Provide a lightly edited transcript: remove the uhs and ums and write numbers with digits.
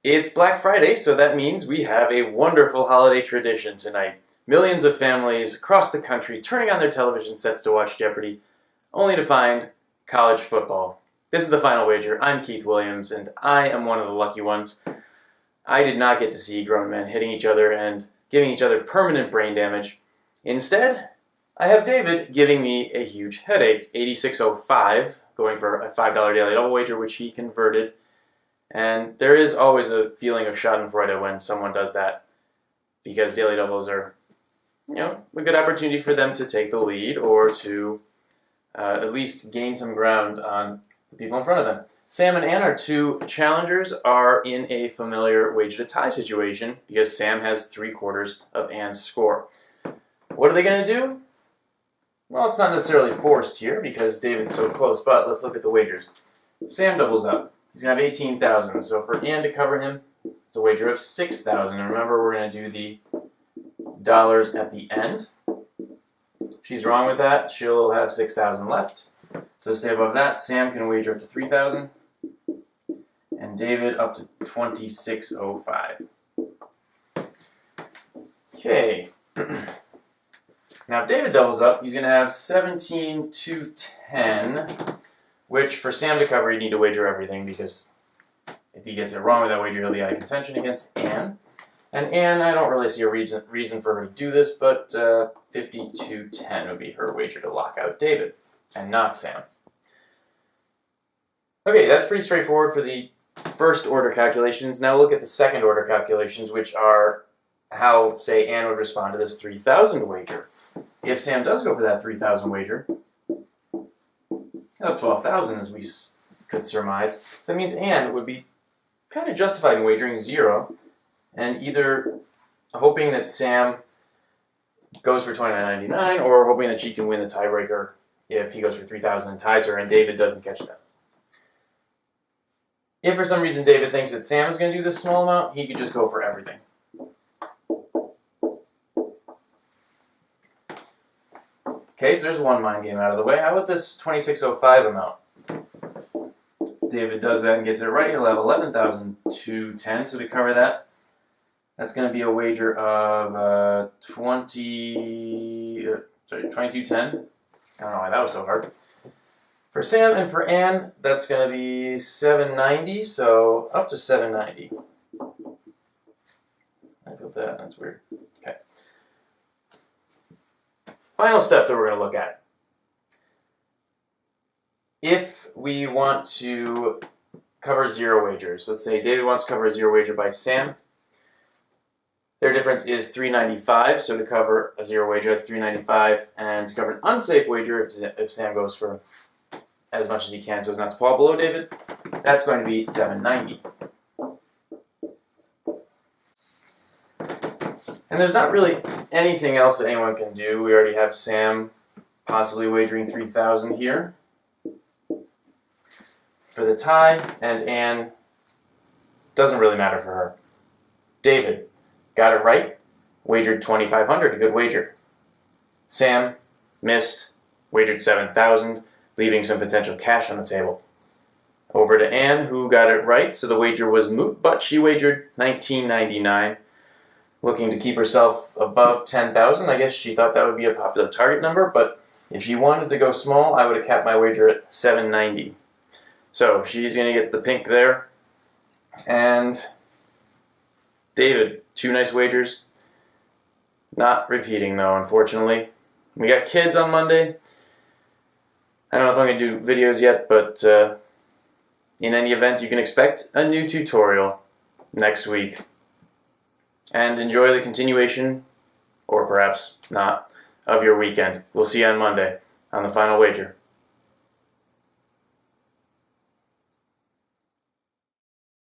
It's Black Friday, so that means we have a wonderful holiday tradition tonight. Millions of families across the country turning on their television sets to watch Jeopardy, only to find college football. This is the Final Wager. I'm Keith Williams, and I am one of the lucky ones. I did not get to see grown men hitting each other and giving each other permanent brain damage. Instead, I have David giving me a huge headache. 86.05, going for a $5 daily double wager, which he converted. And there is always a feeling of schadenfreude when someone does that, because daily doubles are, a good opportunity for them to take the lead or to at least gain some ground on the people in front of them. Sam and Ann, our two challengers, are in a familiar wager to tie situation because Sam has 3/4 of Ann's score. What are they going to do? Well, it's not necessarily forced here because David's so close, but let's look at the wagers. Sam doubles up. He's going to have 18,000, so for Ann to cover him, it's a wager of 6,000. And remember, we're going to do the dollars at the end. If she's wrong with that, she'll have 6,000 left. So stay above that. Sam can wager up to 3,000, and David up to 26.05. Okay. Now, if David doubles up, he's going to have 17,210. Which, for Sam to cover, you need to wager everything, because if he gets it wrong with that wager, he'll be out of contention against Ann. And Ann, I don't really see a reason for her to do this, but 52.10 would be her wager to lock out David, and not Sam. Okay, that's pretty straightforward for the first order calculations. Now look at the second order calculations, which are how, say, Ann would respond to this 3,000 wager. If Sam does go for that 3,000 wager, 12,000 as we could surmise. So that means Ann would be kind of justified in wagering 0 and either hoping that Sam goes for 29.99 or hoping that she can win the tiebreaker if he goes for 3,000 and ties her and David doesn't catch that. If for some reason David thinks that Sam is going to do this small amount, he could just go for everything. Okay, so there's one mind game out of the way. How about this 26.05 amount? David does that and gets it right. He'll have 11,210. So to cover that, that's going to be a wager of 22.10. I don't know why that was so hard. For Sam and for Ann, that's going to be 790. So up to 790. I feel that. That's weird. Okay. Final step that we're going to look at. If we want to cover 0 wagers, let's say David wants to cover a 0 wager by Sam. Their difference is 395, so to cover a 0 wager, that's 395, and to cover an unsafe wager, if Sam goes for as much as he can so as not to fall below David, that's going to be 790. And there's not really anything else that anyone can do. We already have Sam possibly wagering 3,000 here for the tie, and Ann doesn't really matter for her. David got it right, wagered 2,500, a good wager. Sam missed, wagered 7,000, leaving some potential cash on the table. Over to Ann, who got it right, so the wager was moot, but she wagered 19.99. Looking to keep herself above 10,000. I guess she thought that would be a popular target number, but if she wanted to go small, I would have capped my wager at 790. So she's going to get the pink there. And David, 2 nice wagers. Not repeating though, unfortunately. We got kids on Monday. I don't know if I'm going to do videos yet, but in any event, you can expect a new tutorial next week. And enjoy the continuation, or perhaps not, of your weekend. We'll see you on Monday on the Final Wager.